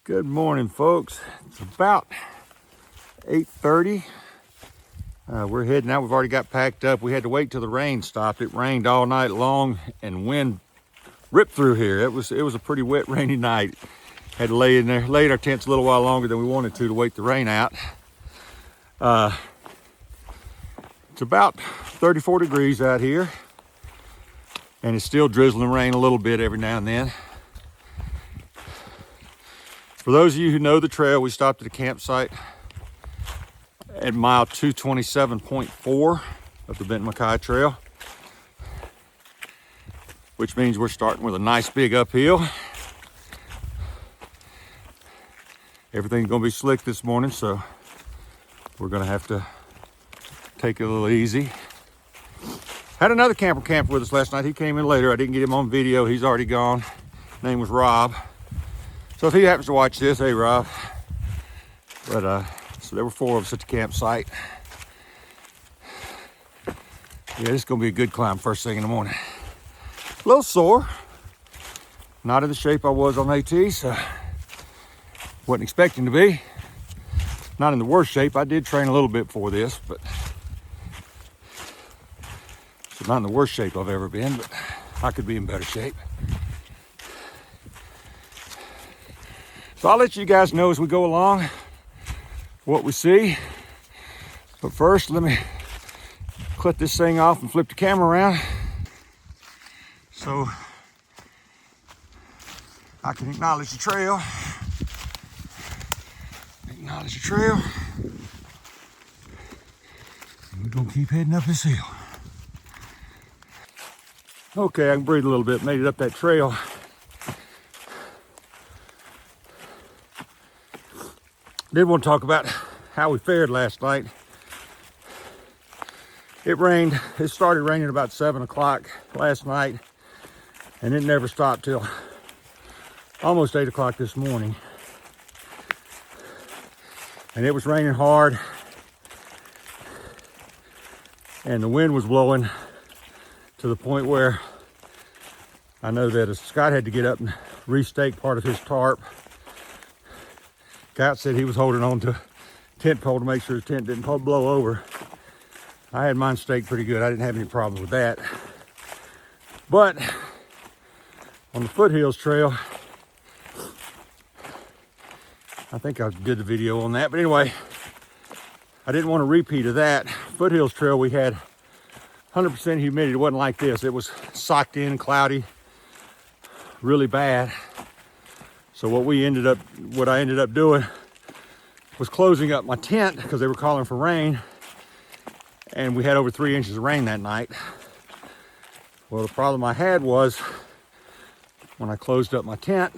Good morning, folks. It's about 8:30. We're heading out. We've already got packed up. We had to wait till the rain stopped. It rained all night long and wind ripped through here. It was a pretty wet, rainy night. Had to lay in there, laid our tents a little while longer than we wanted to wait the rain out. It's about 34 degrees out here, and it's still drizzling rain a little bit every now and then. For those of you who know the trail, we stopped at a campsite at mile 227.4 of the Benton Mackeye trail, which means we're starting with a nice big uphill. Everything's gonna be slick this morning, so we're gonna have to take it a little easy. Had another camper camp with us last night. He came in later. I didn't get him on video. He's already gone. His name was Rob. So if he happens to watch this, hey Rob. But so there were 4 of us at the campsite. Yeah, this is gonna be a good climb first thing in the morning. A little sore. Not in the shape I was on AT, so wasn't expecting to be. Not in the worst shape. I did train a little bit for this, but so not in the worst shape I've ever been, but I could be in better shape. So I'll let you guys know as we go along what we see. But first, let me clip this thing off and flip the camera around so I can acknowledge the trail. Acknowledge the trail. And we're gonna keep heading up this hill. Okay, I can breathe a little bit. Made it up that trail. Did want to talk about how we fared last night. It rained. It started raining about 7 o'clock last night, and it never stopped till almost 8 o'clock this morning. And it was raining hard, and the wind was blowing to the point where I know that Scott had to get up and restake part of his tarp. Scott said he was holding on to a tent pole to make sure his tent didn't blow over. I had mine staked pretty good. I didn't have any problems with that. But on the Foothills Trail, I think I did the video on that. But anyway, I didn't want a repeat of that. Foothills Trail, we had 100% humidity. It wasn't like this. It was socked in, cloudy, really bad. So what I ended up doing was closing up my tent because they were calling for rain, and we had over 3 inches of rain that night. Well, the problem I had was when I closed up my tent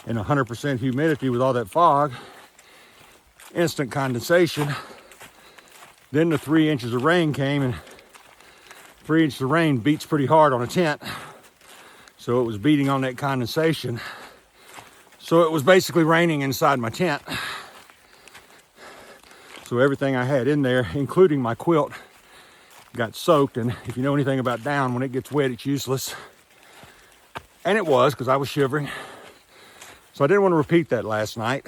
in 100% humidity with all that fog, instant condensation, then the 3 inches of rain came, and 3 inches of rain beats pretty hard on a tent. So it was beating on that condensation. So it was basically raining inside my tent. So everything I had in there, including my quilt, got soaked. And if you know anything about down, when it gets wet, it's useless. And it was, because I was shivering. So I didn't want to repeat that last night.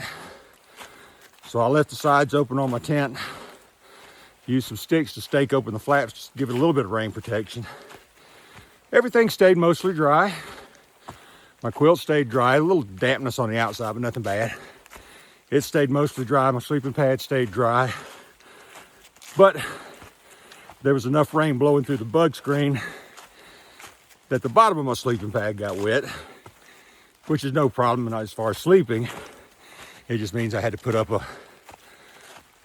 So I left the sides open on my tent, used some sticks to stake open the flaps, just to give it a little bit of rain protection. Everything stayed mostly dry. My quilt stayed dry, a little dampness on the outside, but nothing bad. It stayed mostly dry. My sleeping pad stayed dry. But there was enough rain blowing through the bug screen that the bottom of my sleeping pad got wet, which is no problem as far as sleeping. It just means I had to put up a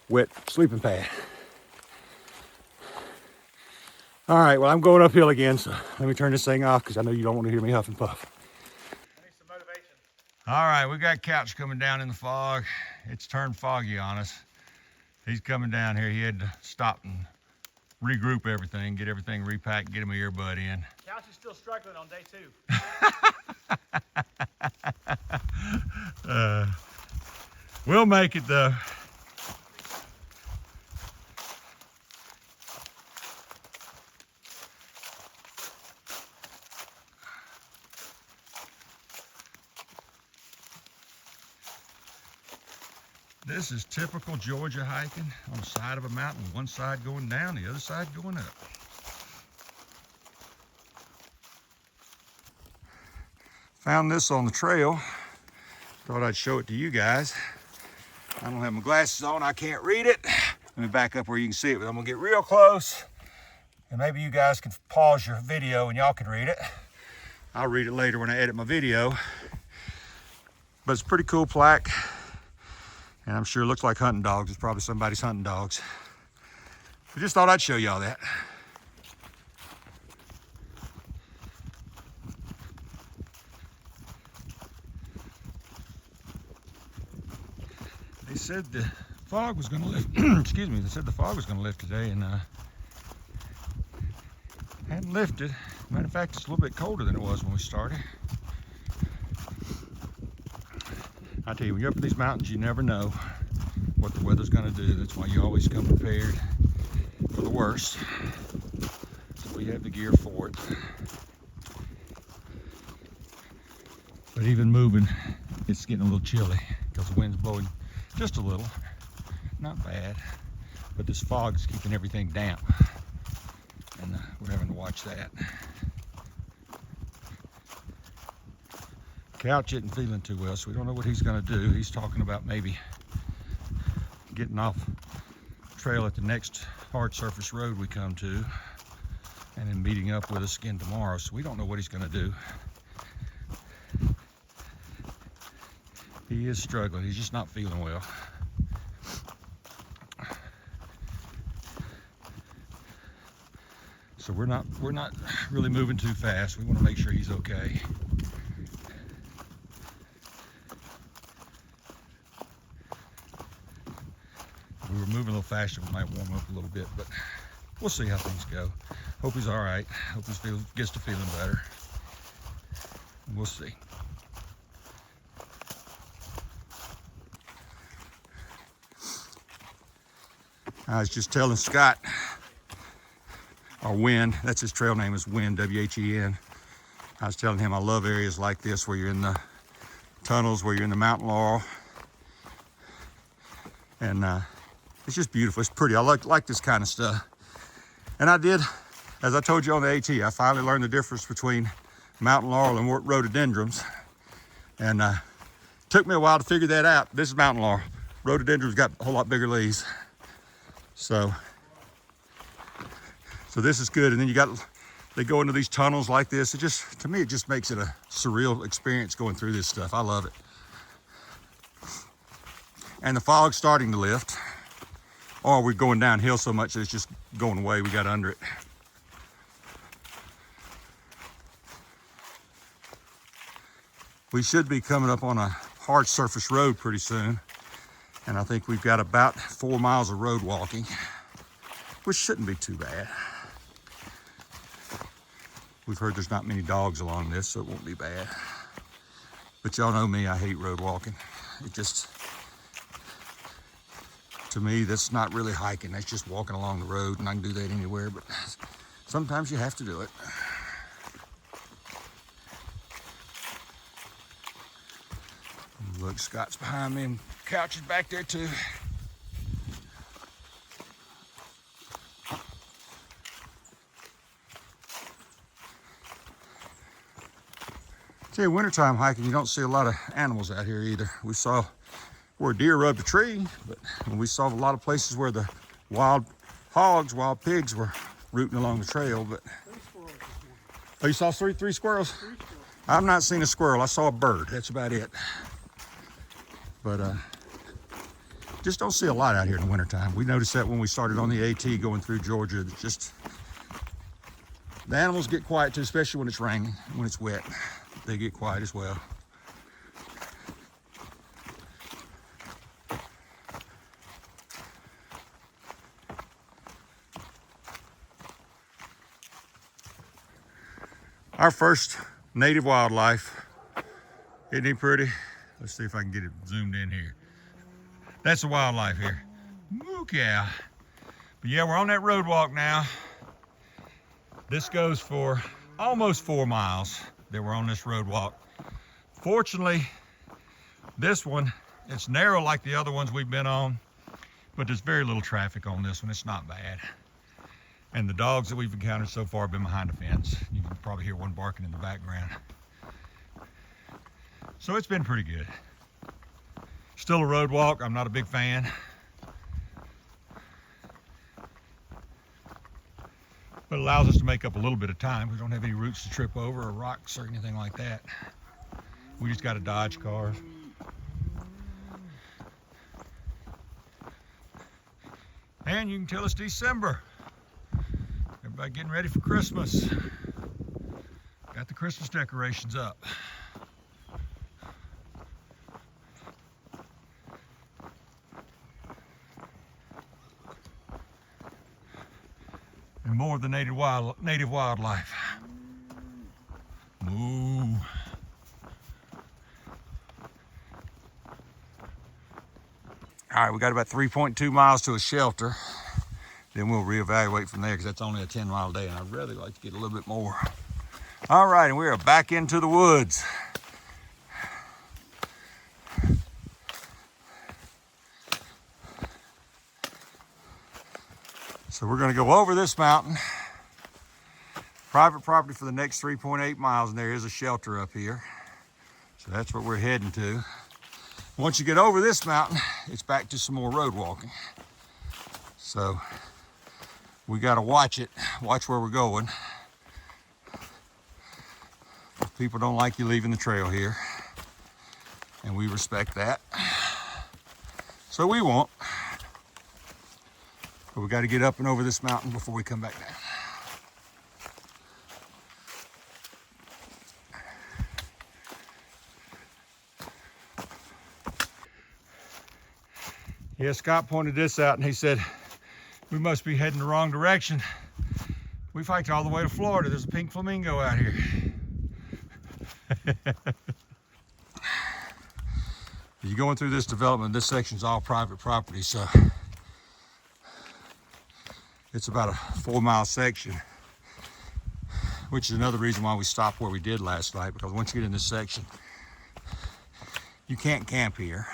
wet sleeping pad. All right, well, I'm going uphill again, so let me turn this thing off because I know you don't want to hear me huff and puff. All right, we got Couch coming down in the fog. It's turned foggy on us. He's coming down here. He had to stop and regroup everything, get everything repacked, get him an earbud in. Couch is still struggling on day 2. We'll make it though. This is typical Georgia hiking on the side of a mountain, one side going down, the other side going up. Found this on the trail. Thought I'd show it to you guys. I don't have my glasses on, I can't read it. Let me back up where you can see it, but I'm gonna get real close and maybe you guys can pause your video and y'all can read it. I'll read it later when I edit my video. But it's a pretty cool plaque. And I'm sure it looks like hunting dogs. It's probably somebody's hunting dogs. I just thought I'd show y'all that. They said the fog was going to lift. Excuse me. They said the fog was going to lift today, and hadn't lifted. Matter of fact, it's a little bit colder than it was when we started. I tell you, when you're up in these mountains, you never know what the weather's going to do. That's why you always come prepared for the worst. So we have the gear for it. But even moving, it's getting a little chilly because the wind's blowing just a little. Not bad, but this fog is keeping everything damp, and we're having to watch that. Couch isn't feeling too well, so we don't know what he's going to do. He's talking about maybe getting off trail at the next hard surface road we come to and then meeting up with us again tomorrow, so we don't know what he's going to do. He is struggling. He's just not feeling well. So we're not really moving too fast. We want to make sure he's okay. If we were moving a little faster, we might warm up a little bit, but we'll see how things go. Hope he's all right. Hope he gets to feeling better. We'll see. I was just telling Scott, or Win, that's his trail name is Win, W-H-E-N. I was telling him I love areas like this where you're in the tunnels, where you're in the mountain laurel. And it's just beautiful, it's pretty. I like this kind of stuff. And I did, as I told you on the AT, I finally learned the difference between mountain laurel and rhododendrons. And it took me a while to figure that out. This is mountain laurel. Rhododendrons got a whole lot bigger leaves. So this is good. And then they go into these tunnels like this. It just, to me, it just makes it a surreal experience going through this stuff. I love it. And the fog's starting to lift. Or we're going downhill so much that it's just going away. We got under it. We should be coming up on a hard surface road pretty soon. And I think we've got about 4 miles of road walking, which shouldn't be too bad. We've heard there's not many dogs along this, so it won't be bad. But y'all know me, I hate road walking. It just, to me, that's not really hiking. That's just walking along the road, and I can do that anywhere, but sometimes you have to do it. Look, Scott's behind me, and Couch is back there too. See, wintertime hiking, you don't see a lot of animals out here either. We saw where a deer rubbed a tree, but we saw a lot of places where the wild hogs, wild pigs were rooting along the trail. But oh, you saw three squirrels? I've not seen a squirrel. I saw a bird. That's about it. But just don't see a lot out here in the wintertime. We noticed that when we started on the AT going through Georgia. It's just, the animals get quiet too, especially when it's raining, when it's wet. They get quiet as well. Our first native wildlife. Isn't he pretty? Let's see if I can get it zoomed in here. That's the wildlife here. Mackeye. But yeah, we're on that road walk now. This goes for almost 4 miles that we're on this road walk. Fortunately, this one It's narrow like the other ones we've been on, but there's very little traffic on this one. It's not bad. And the dogs that we've encountered so far have been behind the fence. You can probably hear one barking in the background. So it's been pretty good. Still a road walk. I'm not a big fan. But it allows us to make up a little bit of time. We don't have any roots to trip over or rocks or anything like that. We just got to dodge cars. And you can tell it's December. Everybody getting ready for Christmas. Got the Christmas decorations up. And more of the native wildlife. Moo. All right, we got about 3.2 miles to a shelter. Then we'll reevaluate from there because that's only a 10-mile day and I'd really like to get a little bit more. All right, and we are back into the woods. So we're gonna go over this mountain. Private property for the next 3.8 miles, and there is a shelter up here. So that's what we're heading to. Once you get over this mountain, it's back to some more road walking. So we gotta watch it, watch where we're going. People don't like you leaving the trail here, and we respect that. So we won't. But we gotta get up and over this mountain before we come back down. Yeah, Scott pointed this out and he said, we must be heading the wrong direction. We've hiked all the way to Florida. There's a pink flamingo out here. You're going through this development, this section's all private property, so it's about a 4-mile section, which is another reason why we stopped where we did last night, because once you get in this section, you can't camp here.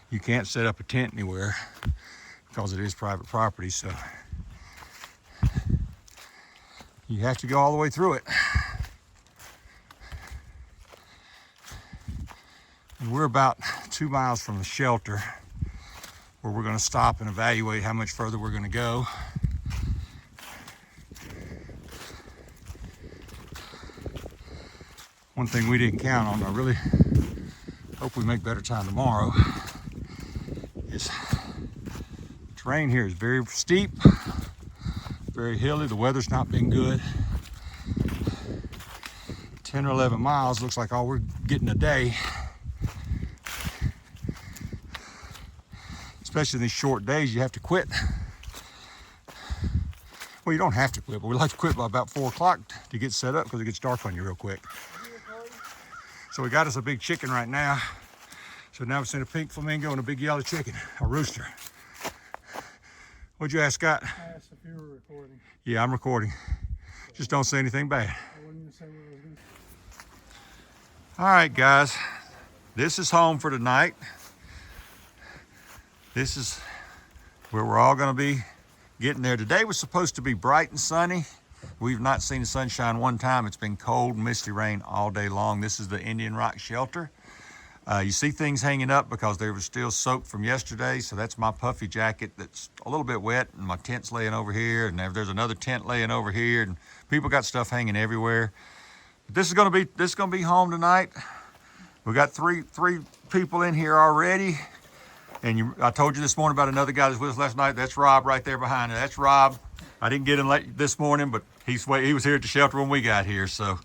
You can't set up a tent anywhere because it is private property, so you have to go all the way through it. And we're about 2 miles from the shelter where we're going to stop and evaluate how much further we're going to go. One thing we didn't count on, I really hope we make better time tomorrow, is the terrain here is very steep, very hilly. The weather's not been good. 10 or 11 miles looks like all we're getting a day. Especially in these short days, you have to quit. Well, you don't have to quit, but we like to quit by about 4 o'clock to get set up because it gets dark on you real quick. So we got us a big chicken right now. So now we've seen a pink flamingo and a big yellow chicken, a rooster. What'd you ask, Scott? I asked if you were recording. Yeah, I'm recording. Just don't say anything bad. I wasn't gonna say what I was gonna say. All right, guys. This is home for tonight. This is where we're all gonna be getting there. Today was supposed to be bright and sunny. We've not seen the sunshine one time. It's been cold, misty rain all day long. This is the Indian Rock Shelter. You see things hanging up because they were still soaked from yesterday. So that's my puffy jacket that's a little bit wet, and my tent's laying over here, and there's another tent laying over here, and people got stuff hanging everywhere. But this is gonna be home tonight. We got three people in here already. And I told you this morning about another guy that was with us last night. That's Rob right there behind us. That's Rob. I didn't get him late this morning, but he was here at the shelter when we got here. So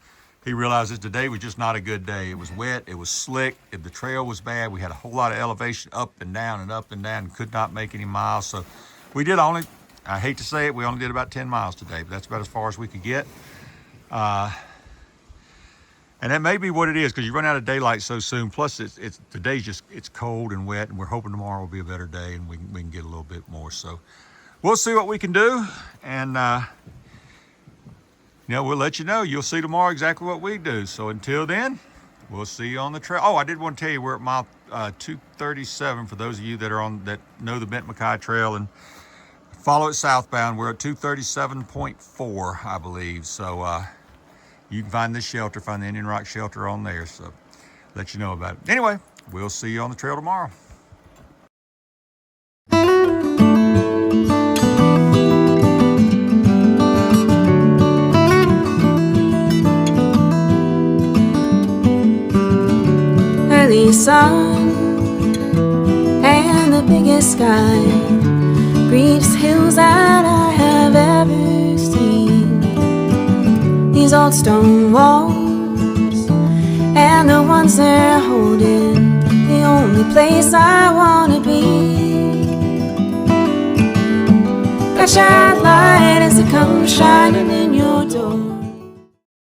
he realized that today was just not a good day. It was wet, it was slick, the trail was bad. We had a whole lot of elevation up and down and could not make any miles. So we did I hate to say it, we only did about 10 miles today, but that's about as far as we could get. And that may be what it is, because you run out of daylight so soon. Plus, it's cold and wet, and we're hoping tomorrow will be a better day and we can get a little bit more. So we'll see what we can do, and we'll let you know. You'll see tomorrow exactly what we do. So until then, we'll see you on the trail. Oh, I did want to tell you we're at mile 237 for those of you that are on that know the Benton Mackay Trail and follow it southbound. We're at 237.4, I believe. So you can find this shelter, find the Indian Rock shelter on there. So let you know about it. Anyway, we'll see you on the trail tomorrow. Early sun and the biggest sky greets hills that I have ever seen. These old stone walls and the ones they're holding, the only place I wanna be. Got shine light as it comes shining in your door.